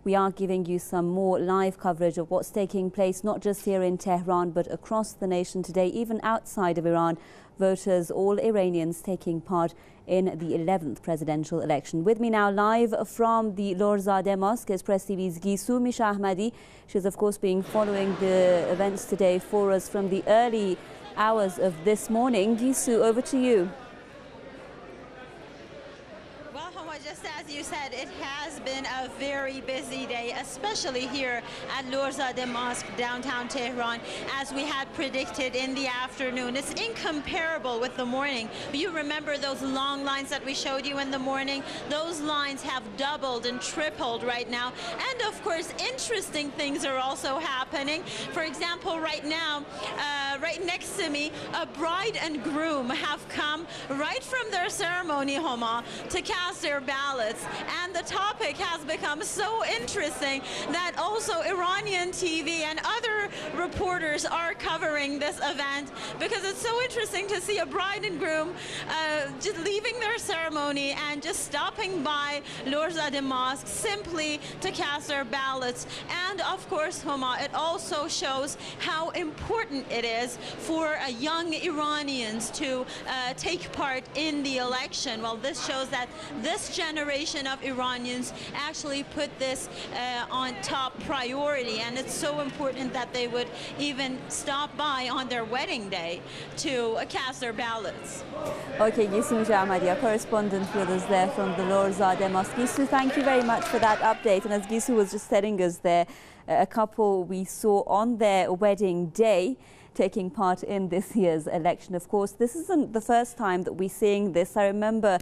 we are giving you some more live coverage of what's taking place, not just here in Tehran, but across the nation today, even outside of Iran. Voters, all Iranians, taking part in the 11th presidential election. With me now live from the Lorzadeh Mosque is Press TV's Gisu Mishahmadi. She's of course been following the events today for us from the early hours of this morning. Gisu, over to you. Just as you said, it has been a very busy day, especially here at Lorzadeh Mosque, downtown Tehran, as we had predicted in the afternoon. It's incomparable with the morning. You remember those long lines that we showed you in the morning? Those lines have doubled and tripled right now. And of course, interesting things are also happening. For example, right now, right next to me, a bride and groom have come right from their ceremony, Homa, to cast their ballots, and the topic has become so interesting that also Iranian TV and other reporters are covering this event, because it's so interesting to see a bride and groom just leaving their ceremony and just stopping by Lorzadeh Mosque simply to cast their ballots. And of course, Homa, it also shows how important it is for young Iranians to take part in the election. Well, this shows that this generation of Iranians actually put this on top priority, and it's so important that they would even stop by on their wedding day to cast their ballots. Okay, Gisu Mishahmadi, our correspondent with us there from the Lorzadeh Mosque. Gisu, thank you very much for that update. And as Gisu was just telling us there, a couple we saw on their wedding day taking part in this year's election. Of course, this isn't the first time that we're seeing this. I remember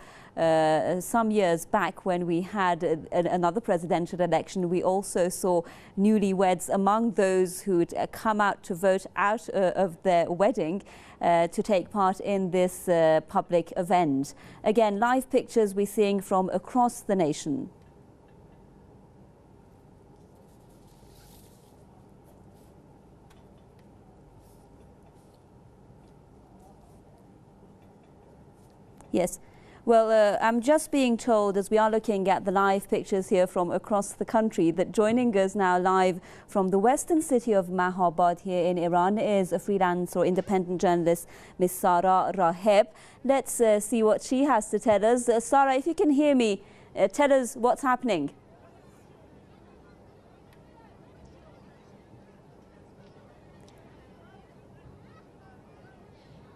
some years back when we had another presidential election, we also saw newlyweds among those who'd come out to vote out of their wedding to take part in this public event. Again, live pictures we're seeing from across the nation. Yes. Well, I'm just being told, as we are looking at the live pictures here from across the country, that joining us now live from the western city of Mahabad here in Iran is a freelance or independent journalist, Ms. Sara Raheb. Let's see what she has to tell us. Sara, if you can hear me, tell us what's happening.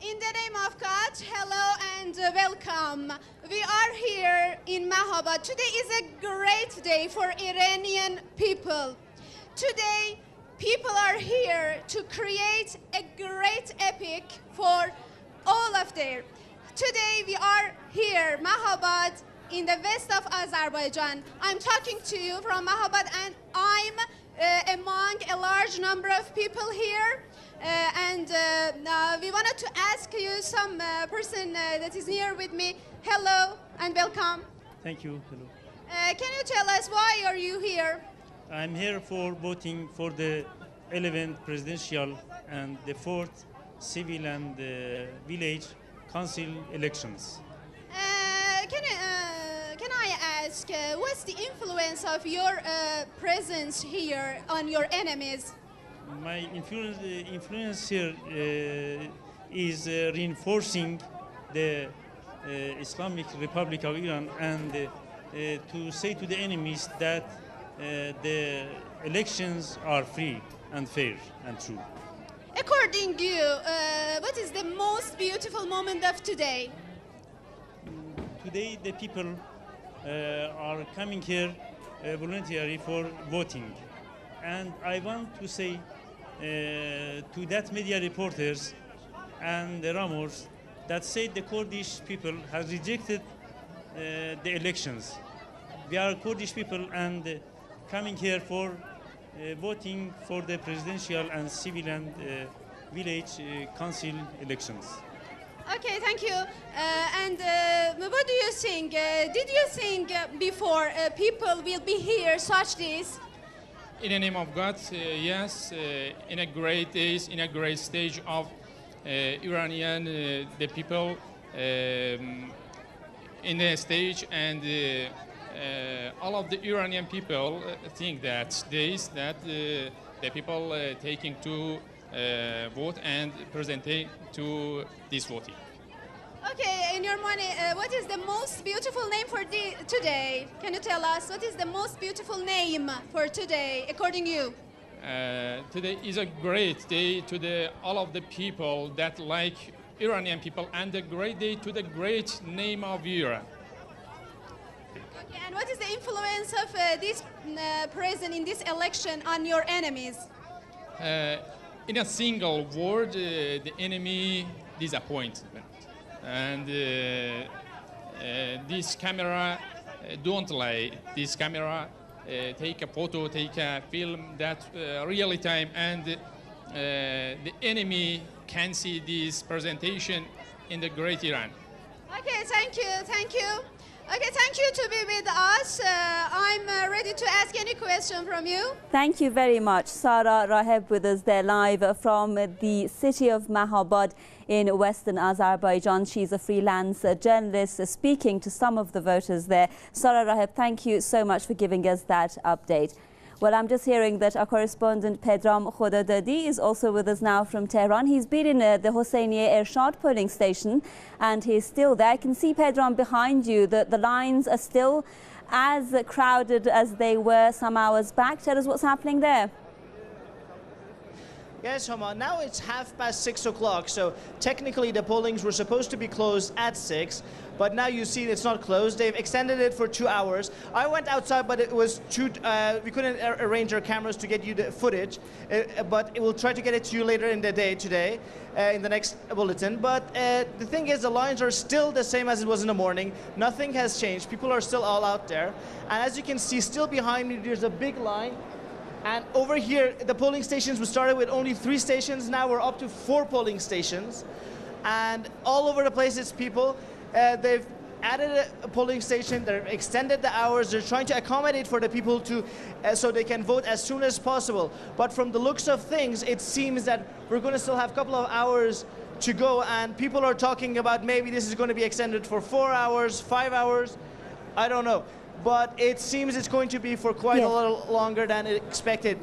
In the name of God, hello and welcome. We are here in Mahabad. Today is a great day for Iranian people. Today, people are here to create a great epic for all of them. Today, we are here, Mahabad, in the west of Azerbaijan. I'm talking to you from Mahabad, and I'm among a large number of people here. We wanted to ask you, some person that is here with me, hello and welcome. Thank you. Hello. Can you tell us why are you here? I'm here for voting for the 11th presidential and the 4th civil and village council elections. Can I ask, what's the influence of your presence here on your enemies? My influence here is reinforcing the Islamic Republic of Iran, and to say to the enemies that the elections are free and fair and true. According to you, what is the most beautiful moment of today? Today the people are coming here voluntarily for voting. And I want to say to that media reporters and the rumors that say the Kurdish people has rejected the elections. We are Kurdish people and coming here for voting for the presidential and civil and village council elections. Okay, thank you. What do you think? Did you think before people will be here such this? In the name of God, yes, in a great days, in a great stage of Iranian, the people in the stage, and all of the Iranian people think that days that the people taking to vote and presenting to this voting. Okay, in your money, what is the most beautiful name for today? Can you tell us what is the most beautiful name for today, according to you? Today is a great day to all of the people that like Iranian people, and a great day to the great name of Iran. Okay, and what is the influence of this president in this election on your enemies? In a single word, the enemy disappointment. And this camera don't lie. This camera take a photo, take a film that really time, and the enemy can see this presentation in the great Iran. Okay, thank you, thank you. Okay, thank you to be with us. I'm ready to ask any question from you. Thank you very much. Sara Raheb with us there live from the city of Mahabad in western Azerbaijan. She's a freelance journalist speaking to some of the voters there. Sara Raheb, thank you so much for giving us that update. Well, I'm just hearing that our correspondent Pedram Khodadadi is also with us now from Tehran. He's been in the Hosseiniye Ershad polling station and he's still there. I can see, Pedram, behind you that the lines are still as crowded as they were some hours back. Tell us what's happening there. Yes, Homa, now it's 6:30 o'clock, so technically the pollings were supposed to be closed at 6, but now you see it's not closed. They've extended it for 2 hours. I went outside, but it was we couldn't arrange our cameras to get you the footage, but we'll try to get it to you later in the day today, in the next bulletin. But the thing is, the lines are still the same as it was in the morning. Nothing has changed. People are still all out there. And as you can see, still behind me, there's a big line. And over here, the polling stations, we started with only 3 stations. Now we're up to 4 polling stations. And all over the place, it's people. They've added a polling station. They've extended the hours. They're trying to accommodate for the people to, so they can vote as soon as possible. But from the looks of things, it seems that we're going to still have a couple of hours to go. And people are talking about maybe this is going to be extended for 4 hours, 5 hours. I don't know. But it seems it's going to be for quite a little longer than expected.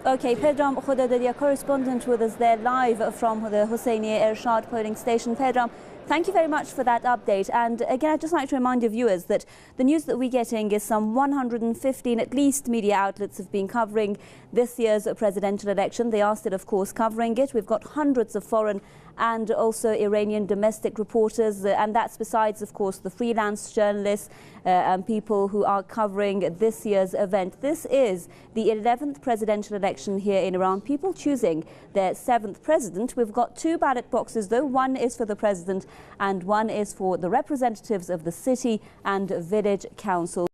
Okay, Pedram Khodadadi, correspondent with us there live from the Hosseiniye Ershad polling station. Pedram, thank you very much for that update. And again, I'd just like to remind your viewers that the news that we're getting is some 115 at least media outlets have been covering this year's presidential election. They are still, of course, covering it. We've got hundreds of foreign and also Iranian domestic reporters, and that's besides, of course, the freelance journalists and people who are covering this year's event. This is the 11th presidential election here in Iran, people choosing their 7th president. We've got 2 ballot boxes, though. One is for the president and one is for the representatives of the city and village council.